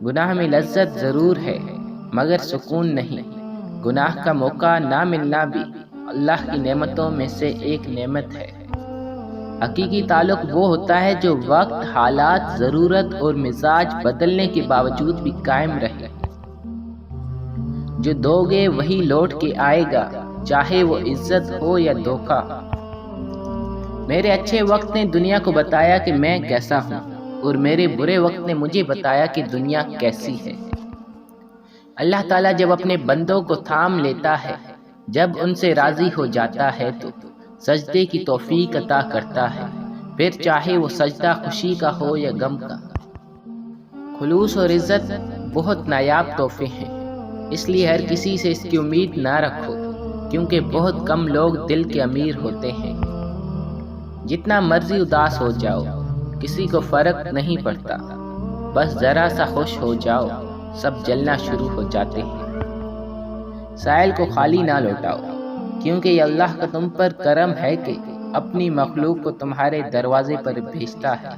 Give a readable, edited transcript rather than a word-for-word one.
گناہ میں لذت ضرور ہے مگر سکون نہیں۔ گناہ کا موقع نہ ملنا بھی اللہ کی نعمتوں میں سے ایک نعمت ہے۔ حقیقی تعلق وہ ہوتا ہے جو وقت، حالات، ضرورت اور مزاج بدلنے کے باوجود بھی قائم رہے۔ جو دو گے وہی لوٹ کے آئے گا، چاہے وہ عزت ہو یا دھوکہ۔ میرے اچھے وقت نے دنیا کو بتایا کہ میں کیسا ہوں، اور میرے برے وقت نے مجھے بتایا کہ دنیا کیسی ہے۔ اللہ تعالیٰ جب اپنے بندوں کو تھام لیتا ہے، جب ان سے راضی ہو جاتا ہے تو سجدے کی توفیق عطا کرتا ہے، پھر چاہے وہ سجدہ خوشی کا ہو یا غم کا۔ خلوص اور عزت بہت نایاب تحفے ہیں، اس لیے ہر کسی سے اس کی امید نہ رکھو، کیونکہ بہت کم لوگ دل کے امیر ہوتے ہیں۔ جتنا مرضی اداس ہو جاؤ، کسی کو فرق نہیں پڑتا، بس ذرا سا خوش ہو جاؤ، سب جلنا شروع ہو جاتے ہیں۔ سائل کو خالی نہ لوٹاؤ، کیونکہ یہ اللہ کا تم پر کرم ہے کہ اپنی مخلوق کو تمہارے دروازے پر بھیجتا ہے۔